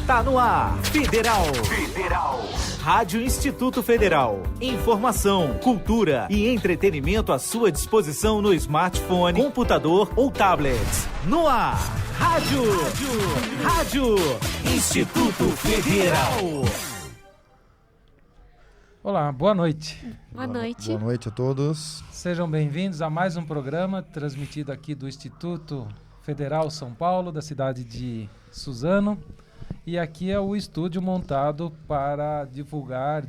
Está no ar, Federal. Rádio Instituto Federal. Informação, cultura e entretenimento à sua disposição no smartphone, computador ou tablet. No ar, Rádio Instituto Federal. Olá, boa noite. Boa noite. Boa noite a todos. Sejam bem-vindos a mais um programa transmitido aqui do Instituto Federal São Paulo, da cidade de Suzano. E aqui é o estúdio montado para divulgar,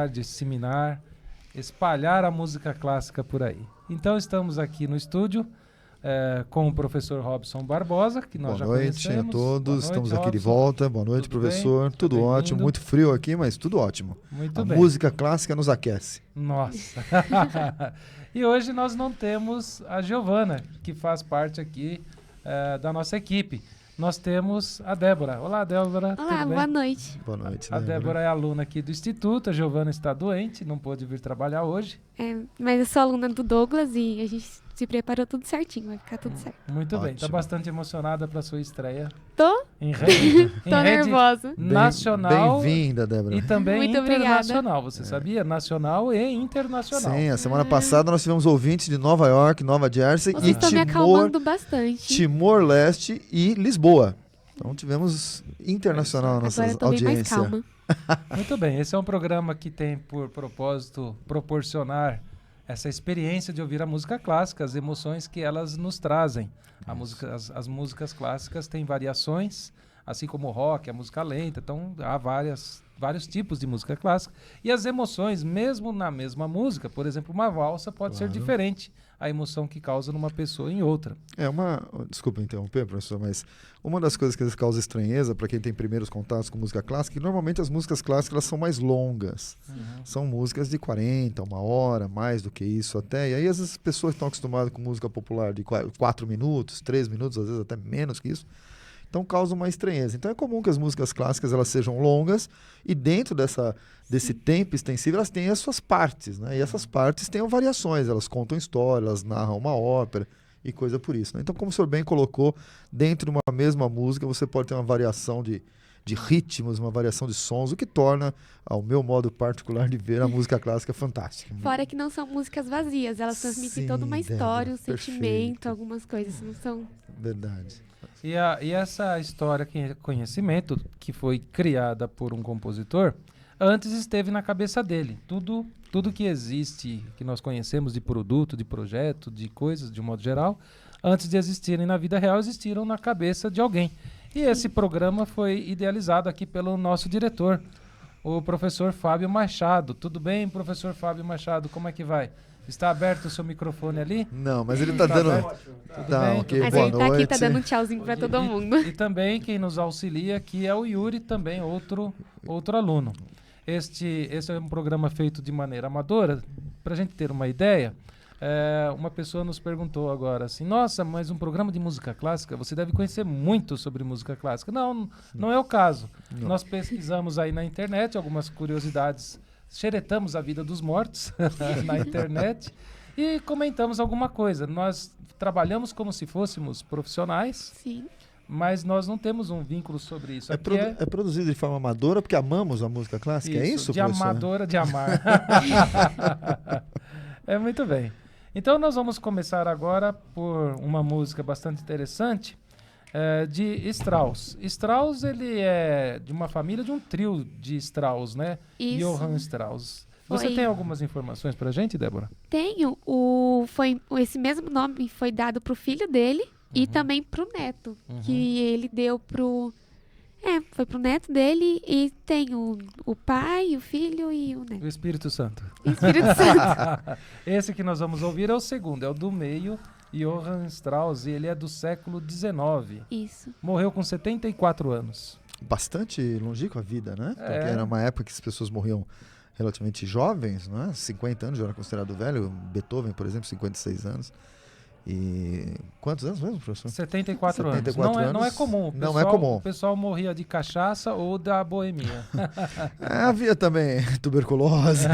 disseminar, espalhar a música clássica por aí. Então estamos aqui no estúdio com o professor Robson Barbosa, que nós já conhecemos. Boa noite a todos, noite, estamos Robson. aqui de volta. Boa noite, Tudo professor. bem? Tudo Bem-vindo. ótimo, muito frio aqui, mas tudo ótimo. Muito a bem. música clássica nos aquece. Nossa! E hoje nós não temos a Giovana, que faz parte aqui da nossa equipe. Nós temos a Débora. Olá, Débora. Olá, tudo bem? boa noite. Boa noite, A Débora é aluna aqui do Instituto, a Giovana está doente, não pôde vir trabalhar hoje. Mas eu sou aluna do Douglas e a gente se preparou tudo certinho, vai ficar tudo certo. Muito bem, está Ótimo. bastante emocionada para sua estreia Tô em rede, Tô nervosa. nacional Bem-vinda, Débora. e também Muito obrigada. internacional. Você sabia? Nacional e internacional. Sim, a semana passada nós tivemos ouvintes de Nova York, Nova Jersey Vocês e estão me acalmando bastante. Timor-Leste e Lisboa. Então tivemos internacional a nossa Agora eu tô bem mais audiência. calma. Muito bem, esse é um programa que tem por propósito proporcionar essa experiência de ouvir a música clássica, as emoções que elas nos trazem. As músicas clássicas têm variações, assim como o rock, a música lenta, então há vários tipos de música clássica. E as emoções, mesmo na mesma música, por exemplo, uma valsa pode ser diferente a emoção que causa numa pessoa em outra. Desculpa interromper, professor, mas uma das coisas que às vezes causa estranheza para quem tem primeiros contatos com música clássica, é que normalmente as músicas clássicas elas são mais longas. São músicas de 40, uma hora, mais do que isso até. E aí às vezes as pessoas estão acostumadas com música popular de 4 minutos, 3 minutos, às vezes até menos que isso. Então causa uma estranheza. Então é comum que as músicas clássicas elas sejam longas e dentro desse tempo extensivo elas têm as suas partes, né? E essas partes têm variações, elas contam história, elas narram uma ópera e coisa por isso, né? Então, como o senhor bem colocou, dentro de uma mesma música você pode ter uma variação de ritmos, uma variação de sons, o que torna, ao meu modo particular de ver, a música clássica fantástica. Fora que não são músicas vazias, elas transmitem Sim, toda uma história, Débora, um sentimento, perfeito. algumas coisas. Não são... Verdade. E essa história, conhecimento, que foi criada por um compositor, antes esteve na cabeça dele. Tudo que existe, que nós conhecemos de produto, de projeto, de coisas, de um modo geral, antes de existirem na vida real, existiram na cabeça de alguém. E esse programa foi idealizado aqui pelo nosso diretor, o professor Fábio Machado. Tudo bem, professor Fábio Machado? Como é que vai? Está aberto o seu microfone ali? Não, mas ele está dando... Tudo Tá, bem? ok, Mas boa ele tá noite. aqui, tá dando um tchauzinho pra todo mundo. E também quem nos auxilia aqui é o Yuri, também outro aluno. Esse é um programa feito de maneira amadora. Para a gente ter uma ideia, uma pessoa nos perguntou agora assim, nossa, mas um programa de música clássica, você deve conhecer muito sobre música clássica. Não é o caso. Não. Nós pesquisamos aí na internet algumas curiosidades, xeretamos a vida dos mortos na internet e comentamos alguma coisa. Nós trabalhamos como se fôssemos profissionais, Sim. mas nós não temos um vínculo sobre isso. É Aqui produzido de forma amadora porque amamos a música clássica, é isso, de professor? amadora de amar. É muito bem. Então nós vamos começar agora por uma música bastante interessante de Strauss. Strauss, ele é de uma família de um trio de Strauss, né? Isso. Johann Strauss. Você Foi. tem algumas informações pra gente, Débora? Tenho. Esse mesmo nome foi dado pro filho dele e também pro neto. Que ele deu pro... foi pro neto dele e tem o pai, o filho e o neto. O Espírito Santo. Espírito Santo. Esse que nós vamos ouvir é o segundo, é o do meio, Johann Strauss, e ele é do século XIX. Isso. Morreu com 74 anos. Bastante longínqua a vida, né? Porque É. era uma época que as pessoas morriam relativamente jovens, né? 50 anos já era considerado velho. Beethoven, por exemplo, 56 anos. E quantos anos mesmo, professor? 74 anos. 74 Não é anos. comum. O Não é comum. O pessoal morria de cachaça ou da boemia. Havia também tuberculose,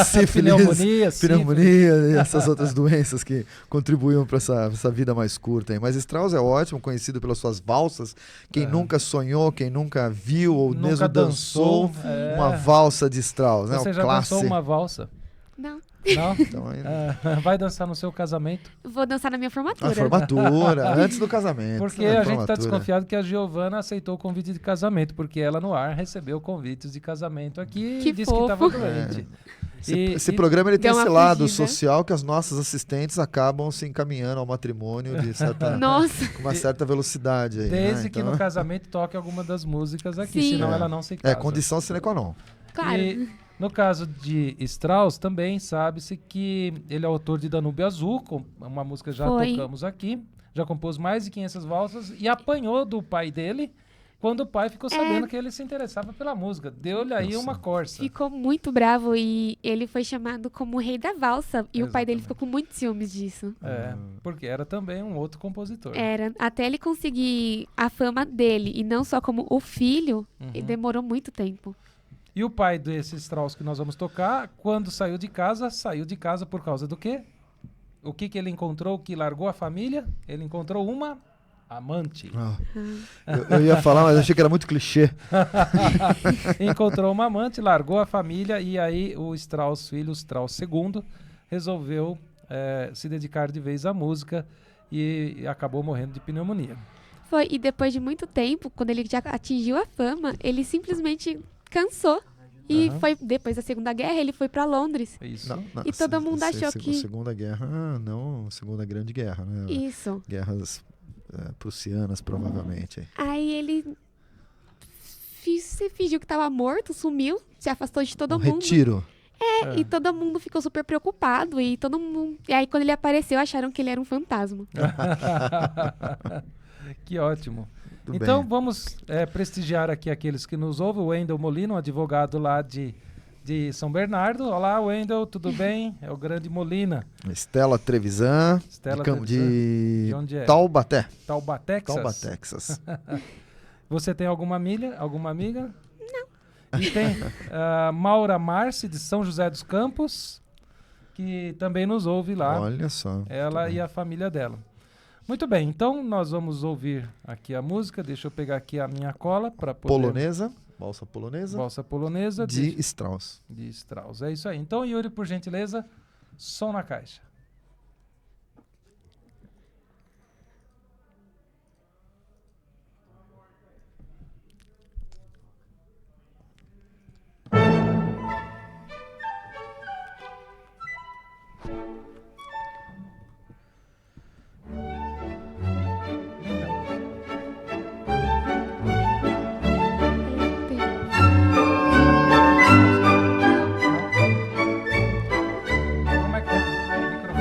sífilis, Pneumonia, e essas outras doenças que contribuíam para essa vida mais curta aí. Mas Strauss é ótimo, conhecido pelas suas valsas. Quem nunca sonhou, quem nunca viu ou Nunca mesmo dançou uma valsa de Strauss, né? Você o já clássico. dançou uma valsa? Não. Não? Então, aí, Vai dançar no seu casamento? Vou dançar na minha formatura. a formatura, antes do casamento. Porque né? a gente está Formatura. desconfiado que a Giovana aceitou o convite de casamento, porque ela no ar recebeu convites de casamento aqui Que e disse que estava fofo. doente. Esse programa ele tem Deu esse uma lado fugida. social que as nossas assistentes acabam se encaminhando ao matrimônio de certa, Nossa. com uma certa velocidade aí. Desde né? que Então, no casamento toque alguma das músicas aqui, Sim. senão É. ela não se casa. é condição sine qua non. Claro. E no caso de Strauss, também sabe-se que ele é autor de Danúbio Azul, uma música que já Foi. tocamos aqui, já compôs mais de 500 valsas e apanhou do pai dele quando o pai ficou sabendo que ele se interessava pela música. Deu-lhe aí Nossa. uma corça. Ficou muito bravo e ele foi chamado como o rei da valsa. E o pai dele Exatamente. ficou com muitos ciúmes disso. É, porque era também um outro compositor. Era, até ele conseguir a fama dele e não só como o filho, e demorou muito tempo. E o pai desse Strauss que nós vamos tocar, quando saiu de casa por causa do quê? O que ele encontrou que largou a família? Ele encontrou uma amante. Eu ia falar, mas achei que era muito clichê. Encontrou uma amante, largou a família e aí o Strauss filho, o Strauss II, resolveu se dedicar de vez à música e acabou morrendo de pneumonia. Foi, e depois de muito tempo, quando ele já atingiu a fama, ele simplesmente cansou. E foi depois da Segunda Guerra, ele foi pra Londres. Isso. Não, E todo mundo achou que- Segunda Guerra, não, Segunda Grande Guerra, né? Isso. Guerras prussianas, provavelmente. Aí ele se fingiu que tava morto, sumiu, se afastou de todo Um mundo. retiro. E todo mundo ficou super preocupado. E todo mundo. E aí, quando ele apareceu, acharam que ele era um fantasma. Que ótimo. Tudo Então bem. vamos prestigiar aqui aqueles que nos ouvem. O Wendel Molina, um advogado lá de São Bernardo. Olá, Wendel, tudo bem? É o grande Molina. Estela Trevisan, Estela de De onde é? Taubaté. Tauba, Texas. Tauba, Texas. Você tem alguma amiga? Não. E tem Maura Marci, de São José dos Campos, que também nos ouve lá. Olha só. Ela Muito e bem. a família dela. Muito bem, então nós vamos ouvir aqui a música. Deixa eu pegar aqui a minha cola para poder... Polonesa, valsa polonesa, Valsa polonesa de Strauss. de Strauss. É isso aí. Então, Yuri, por gentileza, som na caixa. Como é que é? O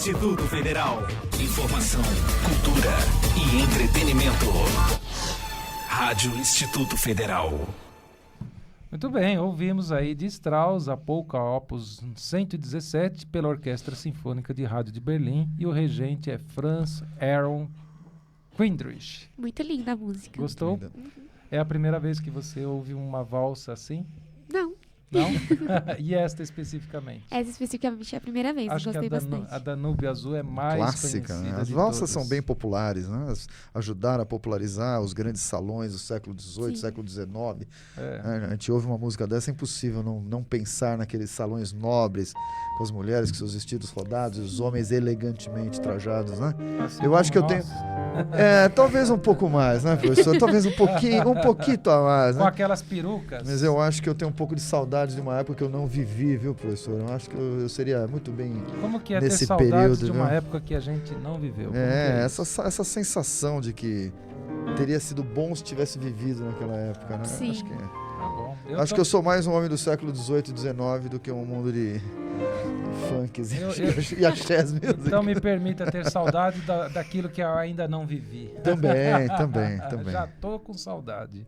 Instituto Federal. Informação, cultura e entretenimento. Rádio Instituto Federal. Muito bem, ouvimos aí de Strauss a Polka Opus 117 pela Orquestra Sinfônica de Rádio de Berlim e o regente é Franz Aaron Quindrich. Muito linda a música. Gostou? É a primeira vez que você ouve uma valsa assim? Não. Não? E esta especificamente? Essa especificamente é a primeira vez, Acho gostei que bastante. a Danúbio Azul é mais Clássica, conhecida né? As de valsas todas. são bem populares, né? Ajudaram a popularizar os grandes salões do século XVIII, século XIX. A gente ouve uma música dessa, é impossível não pensar naqueles salões nobres, com as mulheres com seus vestidos rodados, e os homens elegantemente trajados, né? Assim Eu acho que eu como tenho... nós, talvez um pouco mais, né, professor? Talvez um pouquinho a mais, com né? aquelas perucas. Mas eu acho que eu tenho um pouco de saudade de uma época que eu não vivi, viu, professor? Eu acho que eu seria muito bem Como que é ter nesse saudades período, de uma viu? época que a gente não viveu? Como que é isso? essa sensação de que teria sido bom se tivesse vivido naquela época, né? Sim. Acho que Tá bom. acho que eu sou mais um homem do século XVIII e XIX do que um mundo de funks e axés music. Então me permita ter saudade daquilo que eu ainda não vivi. Também. Já tô com saudade.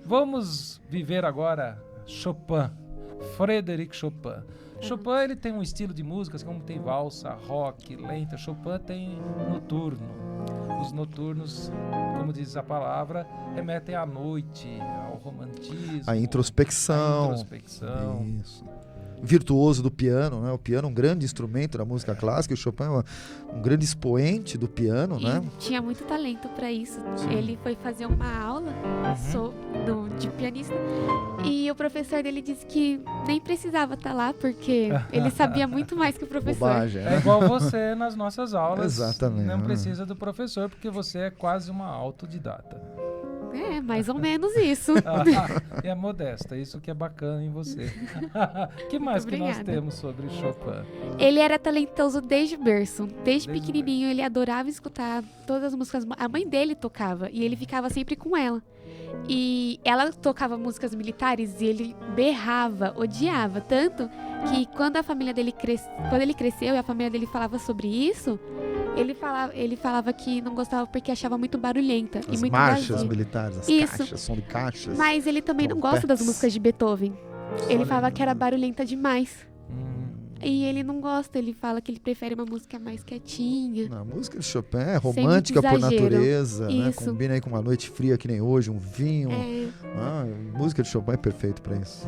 Vamos viver agora Chopin, Frédéric Chopin. Chopin ele tem um estilo de músicas como tem valsa, rock, lenta. Chopin tem noturno. Os noturnos, como diz a palavra, remetem à noite, ao romantismo, A introspecção. Isso. Virtuoso do piano, né? O piano é um grande instrumento da música clássica. O Chopin é um grande expoente do piano, E né? tinha muito talento para isso. Sim. Ele foi fazer uma aula de pianista e o professor dele disse que nem precisava estar lá porque ele sabia muito mais que o professor. Bobagem, É né? igual você nas nossas aulas. Exatamente. Não precisa do professor porque você é quase uma autodidata. É, mais ou menos isso. E é modesta, isso que é bacana em você. Que mais que nós obrigada. temos sobre Chopin? Ele era talentoso desde berço. Desde Desde pequenininho ele adorava escutar todas as músicas. A mãe dele tocava e ele ficava sempre com ela. E ela tocava músicas militares e ele berrava, odiava. Tanto que quando a família dele quando ele cresceu e a família dele falava sobre isso, ele falava que não gostava porque achava muito barulhenta e As muito marchas vazia. militares, as Isso. caixas, som de caixas. Mas ele também não gosta das trompetes. músicas de Beethoven. Ele Olha falava aí. que era barulhenta demais. Hum, E ele não gosta, ele fala que ele prefere uma música mais quietinha. Não, a música de Chopin é Sem romântica muito por exagero. natureza, né? Isso. Combina aí com uma noite fria que nem hoje, um vinho. É, Música de Chopin é perfeito pra isso.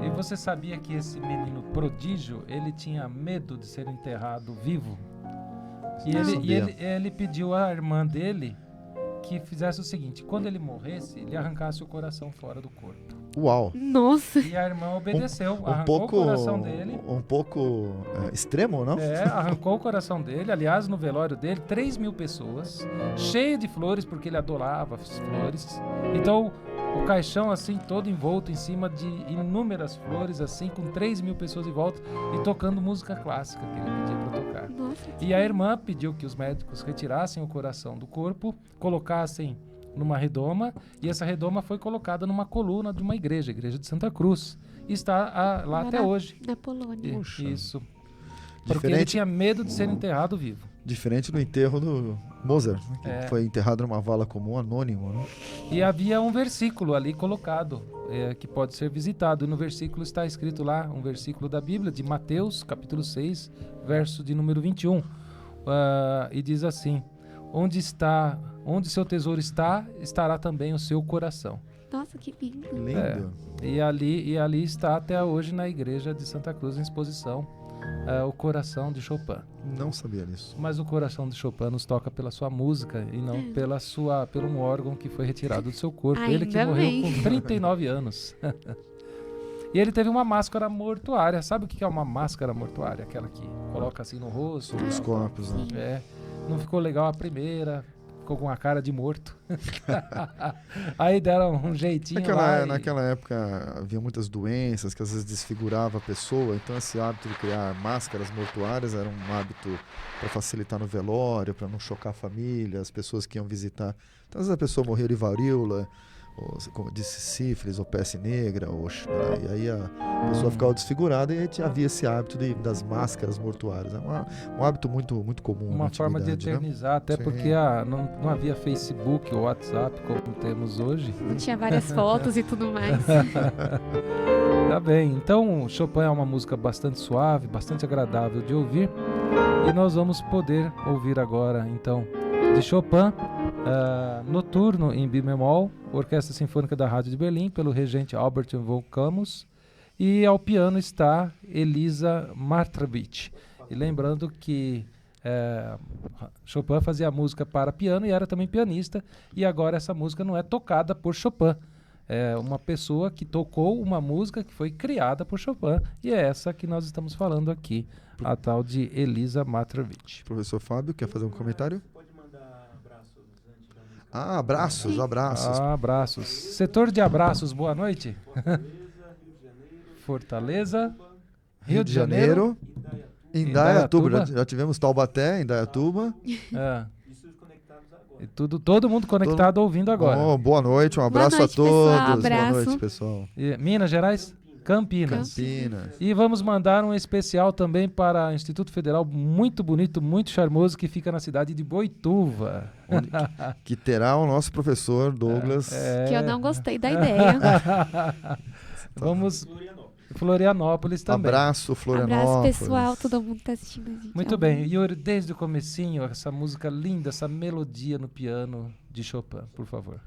E você sabia que esse menino prodígio, ele tinha medo de ser enterrado vivo? E Não ele, sabia. ele pediu à irmã dele que fizesse o seguinte: quando ele morresse, ele arrancasse o coração fora do corpo. Uau. nossa, E a irmã obedeceu, Um arrancou pouco, o coração dele. um pouco extremo, não? Arrancou o coração dele. Aliás, no velório dele, 3.000 pessoas, cheio de flores, porque ele adorava as flores. Então, o caixão, assim, todo envolto em cima de inúmeras flores, assim, com 3.000 pessoas em volta e tocando música clássica que ele pedia para tocar. nossa. E a irmã pediu que os médicos retirassem o coração do corpo, colocassem numa redoma, e essa redoma foi colocada numa coluna de uma igreja, a igreja de Santa Cruz. E está lá até hoje. Na Polônia. Puxa. Isso. Porque ele Diferente, tinha medo de ser enterrado vivo. diferente do enterro do Mozart, né? Que É. foi enterrado numa vala comum, anônimo, né? E havia um versículo ali colocado, que pode ser visitado. E no versículo está escrito lá, um versículo da Bíblia, de Mateus, capítulo 6, verso de número 21. E diz assim: onde seu tesouro está, estará também o seu coração. Nossa, que lindo. Lindo. E ali está até hoje na igreja de Santa Cruz em exposição o coração de Chopin. Não sabia disso. Mas o coração de Chopin nos toca pela sua música e não pelo um órgão que foi retirado do seu corpo. Ele que Ainda morreu bem. com 39 anos. E ele teve uma máscara mortuária. Sabe o que é uma máscara mortuária? Aquela que coloca assim no rosto. Sobre os tal. corpos, né? É. Não ficou legal a primeira. Ficou com a cara de morto. Aí deram um jeitinho lá. Naquela época havia muitas doenças que às vezes desfigurava a pessoa, então esse hábito de criar máscaras mortuárias era um hábito para facilitar no velório, para não chocar a família, as pessoas que iam visitar. Então às vezes a pessoa morreu de varíola como disse, sífilis ou peste negra, e aí a pessoa ficava desfigurada e havia esse hábito das máscaras mortuárias. É um hábito muito, muito comum. Uma forma de eternizar, né? Até sim, porque não havia Facebook ou WhatsApp como temos hoje. Não tinha várias fotos e tudo mais. Tá bem, então Chopin é uma música bastante suave, bastante agradável de ouvir, e nós vamos poder ouvir agora, então, de Chopin, Noturno em Bemol, Orquestra Sinfônica da Rádio de Berlim, pelo regente Albert von Camus, e ao piano está Elisa Martrovich. E lembrando que Chopin fazia música para piano e era também pianista, e agora essa música não é tocada por Chopin. É uma pessoa que tocou uma música que foi criada por Chopin, e é essa que nós estamos falando aqui, a tal de Elisa Martrovich. Professor Fábio, quer fazer um comentário? Pode mandar abraços antes da música. Ah, abraços, abraços. Abraços. Setor de abraços, boa noite. Fortaleza, Rio de Janeiro, Indaiatuba. Já tivemos Taubaté, Indaiatuba. E todo mundo conectado ouvindo agora. Oh, boa noite, um abraço a todos. Boa noite, pessoal. E Minas Gerais? Campinas. E vamos mandar um especial também para o Instituto Federal, muito bonito, muito charmoso, que fica na cidade de Boituva. Que terá o nosso professor Douglas. Que eu não gostei da ideia. Vamos... Florianópolis também. Abraço, Florianópolis. Abraço, pessoal. Todo mundo está assistindo a gente. Muito bem. Yuri, desde o comecinho, essa música linda, essa melodia no piano de Chopin, por favor.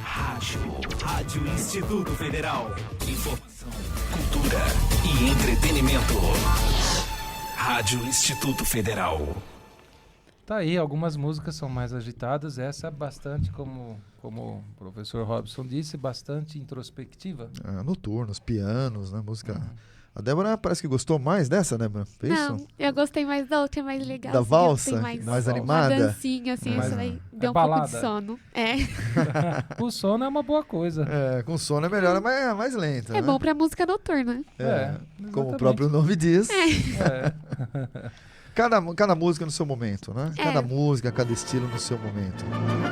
Rádio Instituto Federal. Informação, cultura e entretenimento. Rádio Instituto Federal. Tá aí, algumas músicas são mais agitadas, essa é bastante, como o professor Robson disse, bastante introspectiva. Noturnos, pianos, né? Música... A Débora parece que gostou mais dessa, Débora? Foi Não, isso? eu gostei mais da outra, é mais legal. Da assim, valsa? tem Mais uma animada? dancinha, assim, Mais- isso aí é deu um balada. pouco de sono. É, O sono é uma boa coisa. Com sono é melhor, mas é mais lenta, é né? bom pra música noturna. Como o exatamente. próprio nome diz. É. Cada música no seu momento, né? É. Cada música, cada estilo no seu momento.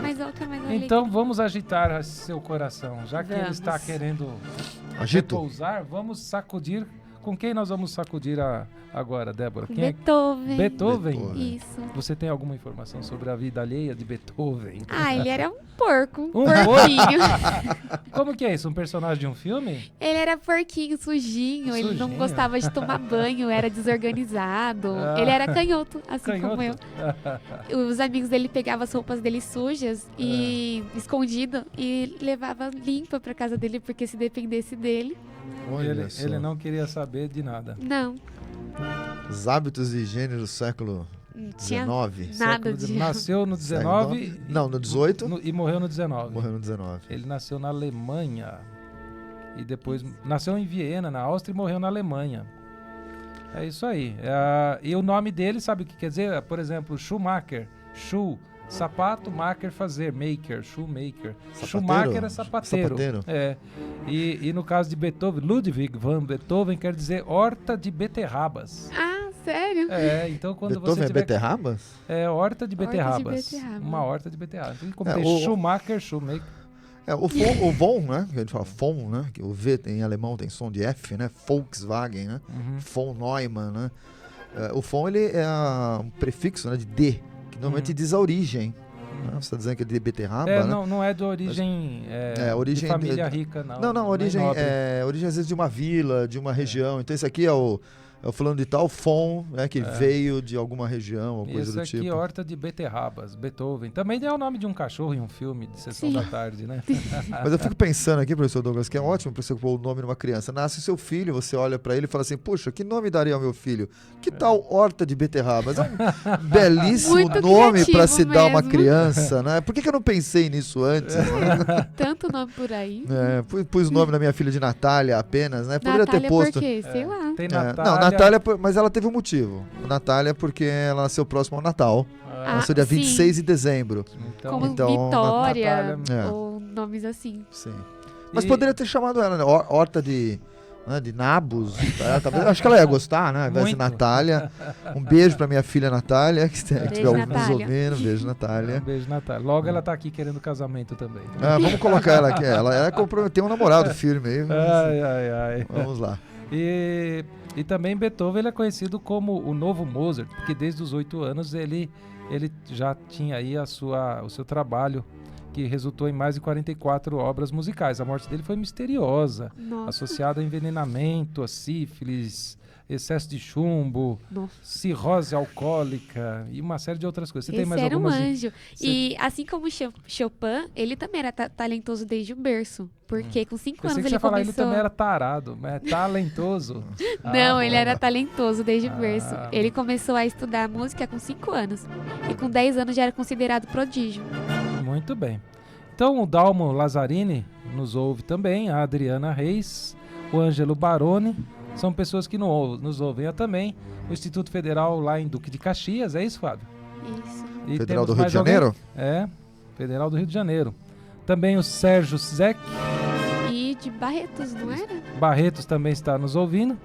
Mas a outra é mais Então vamos agitar seu coração. Já que ele Vamos. está querendo Agito. repousar, vamos sacudir. Com quem nós vamos sacudir agora, Débora? Com Quem é? Beethoven. Beethoven? Beethoven. Isso. Você tem alguma informação sobre a vida alheia de Beethoven? Ah, ele era um porco. Um porco? porquinho. Como que é isso? Um personagem de um filme? Ele era porquinho, sujinho. Ele não Sujinho? gostava de tomar banho, era desorganizado. Ah. Ele era canhoto, assim como eu. Canhoto? Os amigos dele pegavam as roupas dele sujas e escondido e levava limpa pra casa dele, porque se dependesse dele, Olha só. Ele não queria saber de nada. não. Os hábitos de higiene do século Não tinha XIX. nada Século de... Nasceu no 19 Não, no 18. e morreu no 19. Morreu no 19. Ele nasceu na Alemanha e depois nasceu em Viena, na Áustria, e morreu na Alemanha. É isso aí. E o nome dele, sabe o que quer dizer? Por exemplo, Schumacher. Sapato, maker, fazer. Maker, shoemaker. Sapateiro? Schumacher é sapateiro. Sapateiro. É. E no caso de Beethoven, Ludwig van Beethoven quer dizer horta de beterrabas. Ah, sério? É, então quando Beethoven você é tiver... beterrabas? É, horta de beterrabas. beterraba. Uma horta de beterrabas. Então, como É, tem o- Schumacher, shoemaker. O von, né? Que a gente fala von, né? Que o V em alemão tem som de F, né? Volkswagen, né? Uhum. Von Neumann, né? O von, ele é um prefixo, né? De D, que normalmente diz a origem. Né? Você está dizendo que é de beterraba, né? Não é de origem, origem de família de- rica, não. Não, origem, nobre. origem às vezes de uma vila, de uma região. Então esse aqui é o fulano de tal, von, né? Que veio de alguma região ou coisa Esse do aqui, tipo. horta de beterrabas, Beethoven. Também é o nome de um cachorro em um filme de Sessão Sim. da Tarde, né? Mas eu fico pensando aqui, professor Douglas, que é ótimo para você pôr o nome numa criança. Nasce seu filho, você olha para ele e fala assim, puxa, que nome daria ao meu filho? Que tal horta de beterrabas? É um belíssimo Muito nome para se criativo dar a uma mesmo. criança, né? Por que eu não pensei nisso antes? Né? Tanto nome por aí. Pus o nome da minha filha de Natália apenas, né? Poderia Natália ter posto... por quê? Sei lá. Tem Não, Natália. Natália, mas ela teve um motivo. Natália porque ela nasceu próximo ao Natal. Ah, Nasceu dia sim. 26 de dezembro. Então, Como então, Vitória, Natália- ou nomes assim. Sim. Mas E- poderia ter chamado ela, né? Horta de nabos. Acho que ela ia gostar, né? Ao invés de Muito. Natália. Um beijo pra minha filha Natália, que estiver Beijo, nos Natália. ouvindo. Beijo, Um Natália. beijo, Natália. Logo ela tá aqui querendo casamento também. Vamos colocar ela aqui. Ela comprometeu um namorado firme aí. Ai. Vamos lá. E também Beethoven ele é conhecido como o novo Mozart, porque desde os 8 anos ele já tinha aí o seu trabalho, que resultou em mais de 44 obras musicais. A morte dele foi misteriosa, Nossa. associada a envenenamento, a sífilis, excesso de chumbo, Nossa. cirrose alcoólica e uma série de outras coisas. Você tem Esse mais era um algumas? anjo. Você- E assim como Chopin, ele também era talentoso desde o berço. Porque com 5 Pensei anos que você ele ia falar, ele começou... também era tarado, mas é talentoso. Não, Ah, ele bom. era talentoso desde o berço. Ah. Ele começou a estudar música com 5 anos. E com 10 anos já era considerado prodígio. Muito bem. Então o Dalmo Lazzarini nos ouve também, a Adriana Reis, o Ângelo Baroni, são pessoas que nos ouvem. Eu também, o Instituto Federal lá em Duque de Caxias, é isso, Fábio? Isso. E Federal temos do Rio mais de alguém? Janeiro? É, Federal do Rio de Janeiro. Também o Sérgio Zec E de Barretos, não era? Barretos também está nos ouvindo.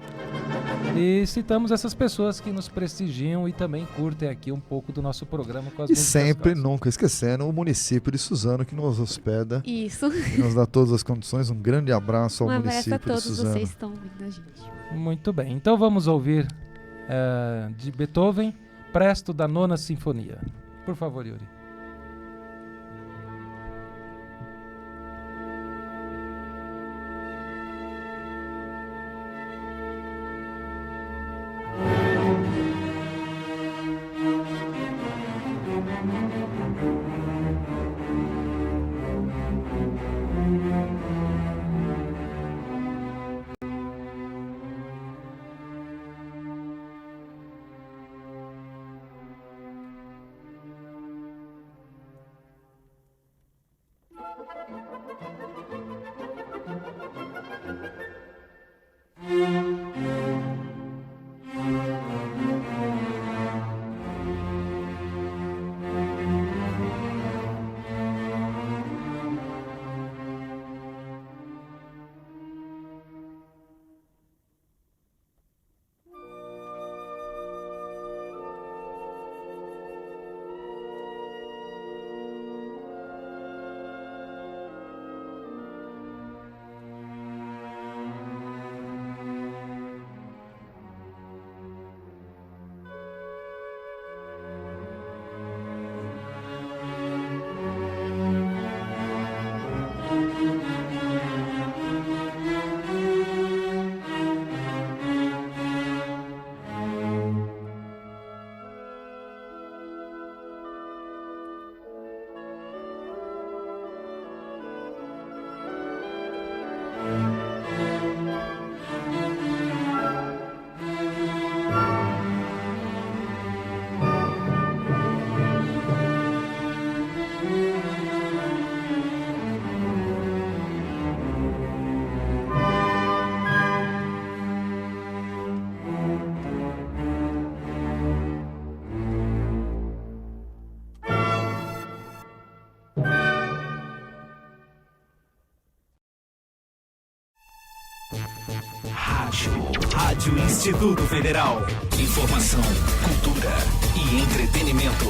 E citamos essas pessoas que nos prestigiam e também curtem aqui um pouco do nosso programa com as E músicas sempre, clássicas. nunca esquecendo, o município de Suzano, que nos hospeda Isso. e nos dá todas as condições. Um grande abraço ao Um abraço a município de todos Suzano. vocês que estão ouvindo a gente. Muito bem, então vamos ouvir de Beethoven, Presto da Nona Sinfonia. Por favor, Yuri. Rádio Instituto Federal. Informação, cultura e entretenimento.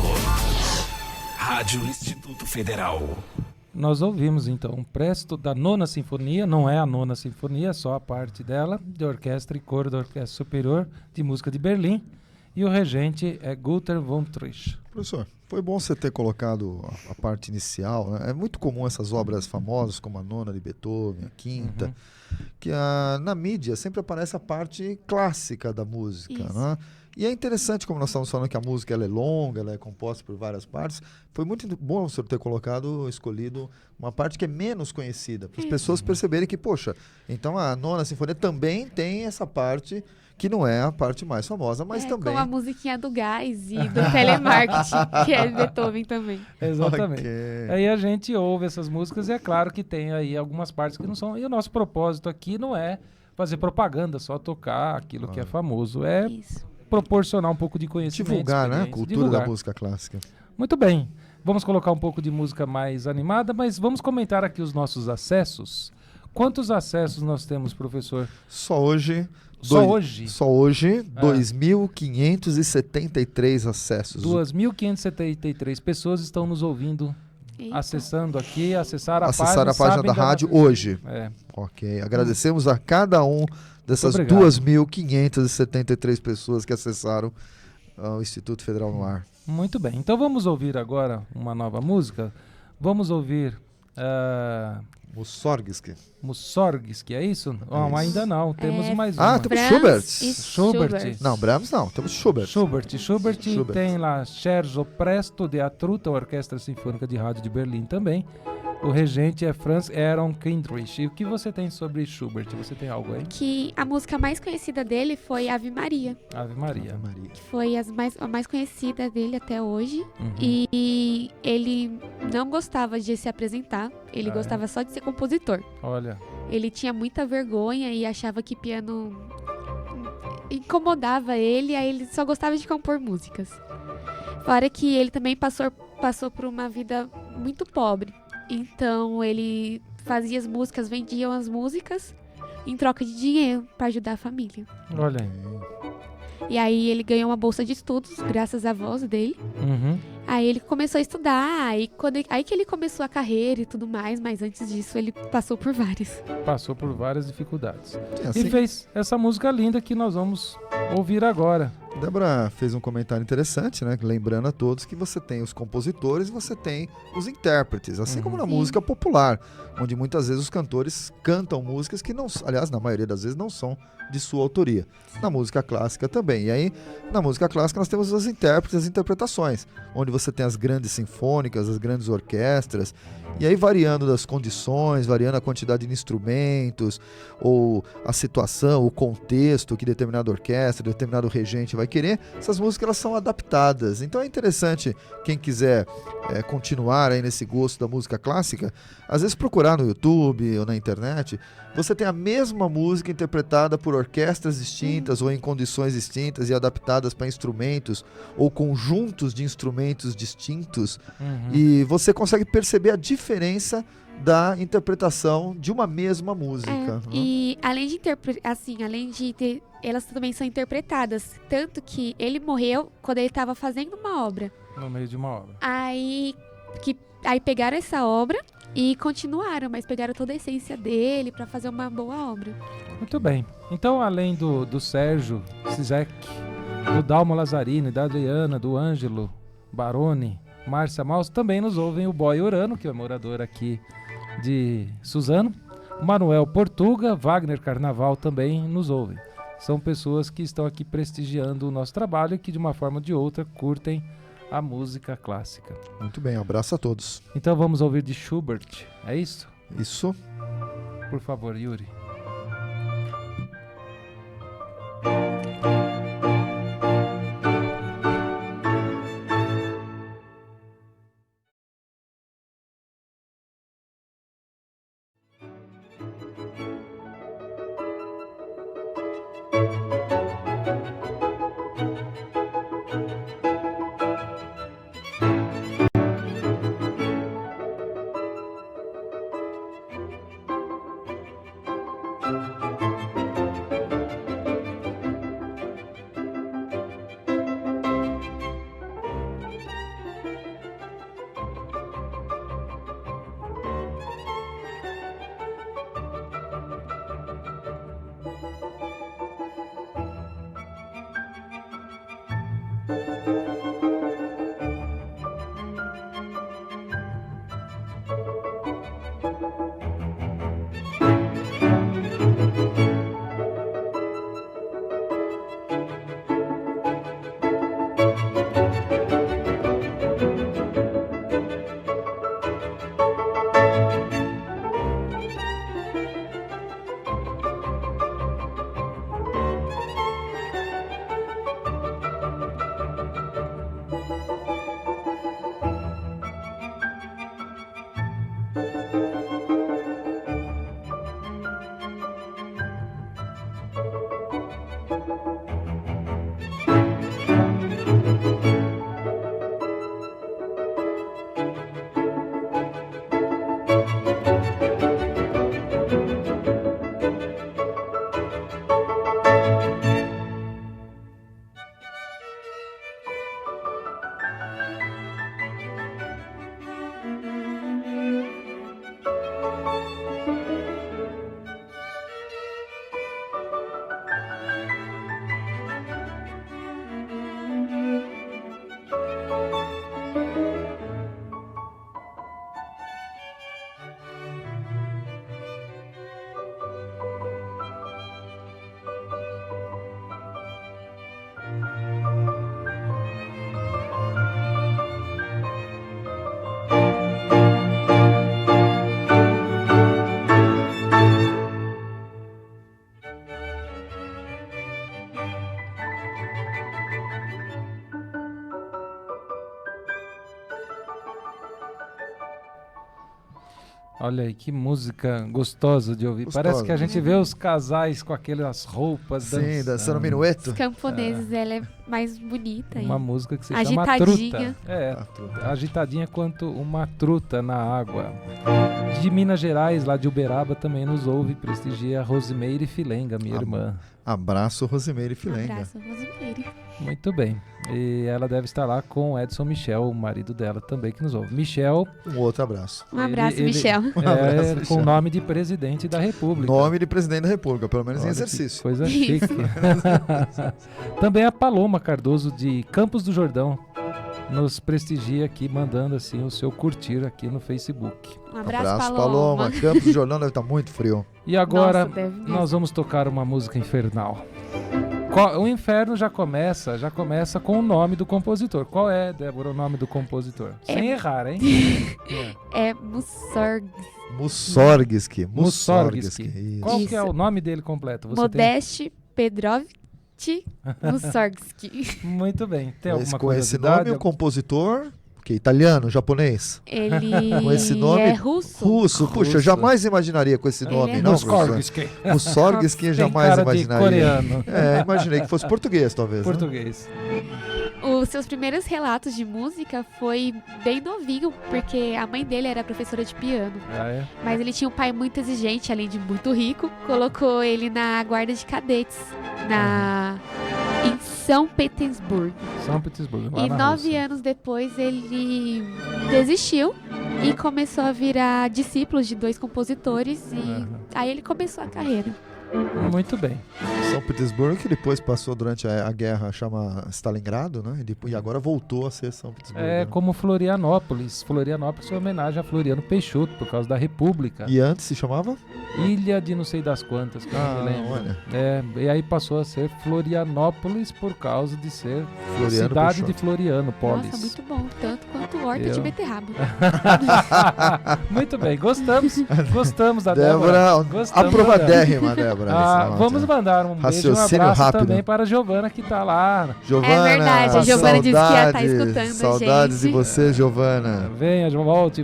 Rádio Instituto Federal. Nós ouvimos então um presto da Nona Sinfonia, não é a Nona Sinfonia, só a parte dela, de orquestra e coro da Orquestra Superior de Música de Berlim. E o regente é Gunther von Trich. Professor, foi bom você ter colocado a parte inicial, né? É muito comum essas obras famosas, como a Nona de Beethoven, a Quinta, que na mídia sempre aparece a parte clássica da música, né? E é interessante, como nós estamos falando que a música ela é longa, ela é composta por várias partes, foi muito bom o senhor ter escolhido uma parte que é menos conhecida, para as pessoas perceberem que, poxa, então a Nona Sinfonia também tem essa parte que não é a parte mais famosa, mas também... Com a musiquinha do gás e do telemarketing, que é de Beethoven também. Exatamente. Okay. Aí a gente ouve essas músicas e é claro que tem aí algumas partes que não são... E o nosso propósito aqui não é fazer propaganda, só tocar aquilo que é famoso. É proporcionar um pouco de conhecimento. Divulgar, né? A cultura da música clássica. Muito bem. Vamos colocar um pouco de música mais animada, mas vamos comentar aqui os nossos acessos. Quantos acessos nós temos, professor? Só hoje... Só hoje? Só hoje, 2.573 acessos. 2.573 pessoas estão nos ouvindo, acessando aqui, acessaram a página da rádio hoje. Ok, agradecemos a cada um dessas 2.573 pessoas que acessaram o Instituto Federal no Ar. Muito bem, então vamos ouvir agora uma nova música. Vamos ouvir... Mussorgsky, é isso? Oh, ainda não, temos mais uma. Temos Schubert. Não, Brahms não, temos Schubert. Schubert tem lá Scherzo Presto de Atruta, Orquestra Sinfônica de Rádio de Berlim também. O regente é Franz Aaron Kindrich. E o que você tem sobre Schubert? Você tem algo aí? Que a música mais conhecida dele foi Ave Maria. Ave Maria. Que foi a mais conhecida dele até hoje. E ele não gostava de se apresentar. Ele gostava só de ser compositor. Olha. Ele tinha muita vergonha e achava que piano incomodava ele. Aí ele só gostava de compor músicas. Fora que ele também passou por uma vida muito pobre. Então ele fazia as músicas, vendiam as músicas em troca de dinheiro para ajudar a família. Olha aí. E aí ele ganhou uma bolsa de estudos, graças à voz dele. Aí ele começou a estudar, aí que ele começou a carreira e tudo mais, mas antes disso ele passou por várias. Passou por várias dificuldades. E fez essa música linda que nós vamos ouvir agora. Débora fez um comentário interessante, né? Lembrando a todos que você tem os compositores e você tem os intérpretes, assim como na música popular, onde muitas vezes os cantores cantam músicas que não, aliás, na maioria das vezes não são de sua autoria. Na música clássica também. E aí, na música clássica nós temos os intérpretes, as interpretações, onde você tem as grandes sinfônicas, as grandes orquestras, e aí variando das condições, variando a quantidade de instrumentos, ou a situação, o contexto que determinada orquestra, determinado regente vai querer, essas músicas elas são adaptadas. Então é interessante, quem quiser continuar aí nesse gosto da música clássica, às vezes procurar no YouTube ou na internet, você tem a mesma música interpretada por orquestras distintas ou em condições distintas e adaptadas para instrumentos ou conjuntos de instrumentos distintos, e você consegue perceber a diferença da interpretação de uma mesma música. E além de ter, elas também são interpretadas, tanto que ele morreu quando ele estava fazendo uma obra. No meio de uma obra. Aí pegaram essa obra e continuaram, mas pegaram toda a essência dele para fazer uma boa obra. Muito bem. Então, além do Sérgio Cizek, do Dalmo Lazzarini, da Adriana, do Ângelo Baroni, Márcia Maus, também nos ouvem o Boy Urano, que é morador aqui de Suzano, o Manuel Portuga, Wagner Carnaval também nos ouvem. São pessoas que estão aqui prestigiando o nosso trabalho e que de uma forma ou de outra curtem a música clássica. Muito bem, abraço a todos. Então vamos ouvir de Schubert, é isso? Isso. Por favor, Yuri. Olha aí, que música gostosa de ouvir. Gostosa. Parece que a gente vê os casais com aquelas roupas Sim, dançando minueto. Os camponeses, ela é mais bonita. Uma e música que se agitadinha. chama Truta. É, A truta. agitadinha quanto uma truta na água. De Minas Gerais, lá de Uberaba, também nos ouve e prestigia Rosimeire Filenga, minha irmã. Abraço, Rosimeire Um Filenga. abraço, Rosimeire. Muito bem. E ela deve estar lá com o Edson Michel, o marido dela também, que nos ouve. Michel. Um outro abraço. Um abraço, ele- Michel. É, abraço, com Michel. o nome de presidente da República. Nome de presidente da República, pelo menos em Olha que exercício. Coisa Isso. chique. Também a Paloma Cardoso, de Campos do Jordão, nos prestigia aqui, mandando assim o seu curtir aqui no Facebook. Um abraço, Paloma. Paloma. Campos do Jordão deve estar muito frio. E agora Nossa, deve mesmo. nós vamos tocar uma música infernal. O inferno já começa com o nome do compositor. Qual é, Débora, o nome do compositor? Sem errar, hein? É Mussorgsky. Mussorgsky. Mussorgsky. Isso. Qual que é Isso. o nome dele completo? Você Modeste Petrovich Mussorgsky. tem? Muito bem. Tem Mas alguma com esse curiosidade? nome, o compositor, que é italiano, japonês. Ele Com esse nome, é russo. Russo. Puxa, Russo. jamais imaginaria com esse Ele nome, é não, russo. professor? Mussorgsky. Mussorgsky Tem jamais cara de imaginaria. coreano. É, imaginei que fosse português, talvez. né? Português. Os seus primeiros relatos de música foi bem novinho, porque a mãe dele era professora de piano. Ah, é? Mas ele tinha um pai muito exigente, além de muito rico. Colocou ele na guarda de cadetes em São Petersburgo. São Petersburgo. Lá E na 9 Rússia. anos depois ele desistiu e começou a virar discípulo de 2 compositores. E Aham. aí ele começou a carreira. Muito bem. São Petersburgo, que depois passou durante a guerra, chama Stalingrado, né? E agora voltou a ser São Petersburgo. É né? como Florianópolis. Florianópolis foi homenagem a Floriano Peixoto, por causa da República. E antes se chamava? Ilha de não sei das quantas, que eu não me lembro. olha. É, e aí passou a ser Florianópolis por causa de ser Floriano cidade Peixoto. de Floriano, Polis. Nossa, muito bom. Tanto quanto horta de Eu- beterraba. Muito bem, gostamos da Débora. Débora, Gostamos da aprovadérrima, Débora. Ah, nesse vamos nome. mandar um beijo e um Raciocínio abraço rápido. também para a Giovana, que tá lá. Giovana, É verdade, a Giovana disse que ia estar escutando a Saudades de gente. você, Giovana. Venha,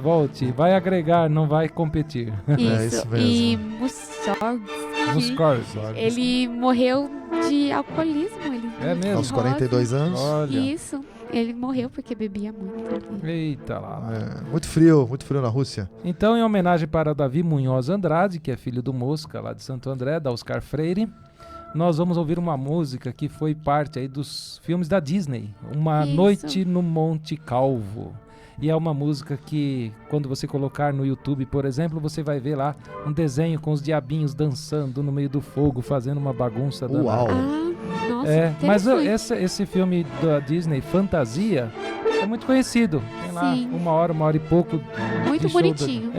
volte. Vai agregar, não vai competir. Isso. isso mesmo. E Mussorgsky, Nos cores. ele morreu de alcoolismo. Ele É mesmo? Aos 42 anos. Olha. Isso. Ele morreu porque bebia muito. Eita lá. É, muito frio na Rússia. Então, em homenagem para Davi Munhoz Andrade, que é filho do Mosca, lá de Santo André, da Oscar Freire, nós vamos ouvir uma música que foi parte aí dos filmes da Disney. Uma Isso. Noite no Monte Calvo. E é uma música que, quando você colocar no YouTube, por exemplo, você vai ver lá um desenho com os diabinhos dançando no meio do fogo, fazendo uma bagunça danada. Uau! Nossa, Mas interessante. esse filme da Disney, Fantasia, é muito conhecido. Tem lá Sim. uma hora e pouco. Muito de show bonitinho.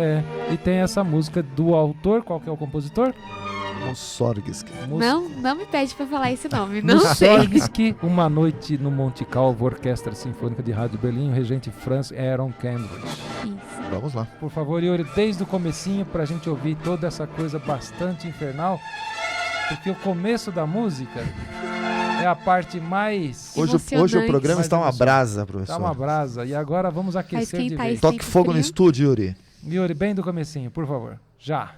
E tem essa música do autor, qual que é o compositor? Mussorgsky. Não me pede pra falar esse nome, não sei. Mussorgsky, Uma Noite no Monte Calvo, Orquestra Sinfônica de Rádio Berlim, o regente Franz Aaron Kendrick. Isso. Vamos lá. Por favor, Yuri, desde o comecinho pra gente ouvir toda essa coisa bastante infernal, porque o começo da música é a parte mais... Hoje o programa Mais está uma emocionante. brasa, professor. Tá uma brasa. E agora vamos aquecer de esquentar vez. esse- Toque Tempo fogo no frio. estúdio, Yuri. Yuri, bem do comecinho, por favor. Já.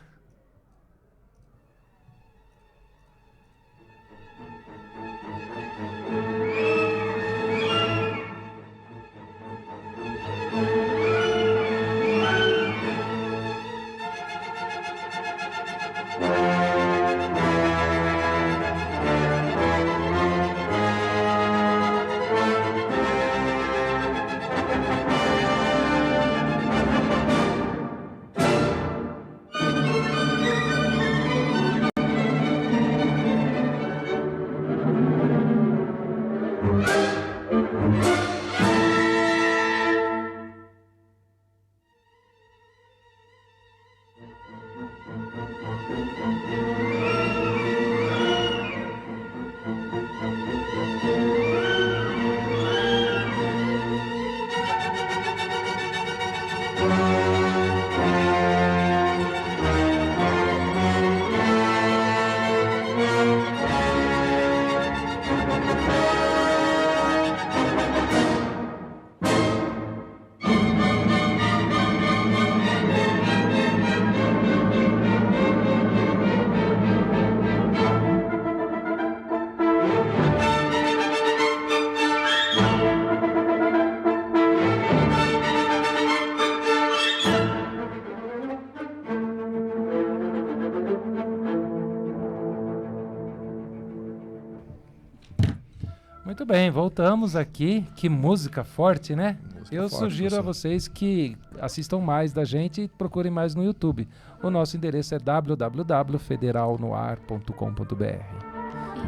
Muito bem, voltamos aqui. Que música forte, né? Música Eu forte, sugiro a professor. vocês que assistam mais da gente e procurem mais no YouTube. O nosso endereço é www.federalnoar.com.br.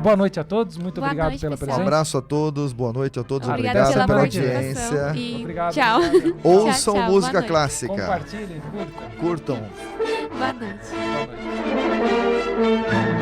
Boa noite a todos, muito Boa obrigado noite, pela Um pessoal. presença. abraço a todos, boa noite a todos, Obrigada Obrigado pela pela participação. audiência. E Obrigado. tchau. obrigado. Ouçam Tchau, tchau, música boa noite. clássica. Compartilhem, curtam. Curtam. Boa noite. Boa noite.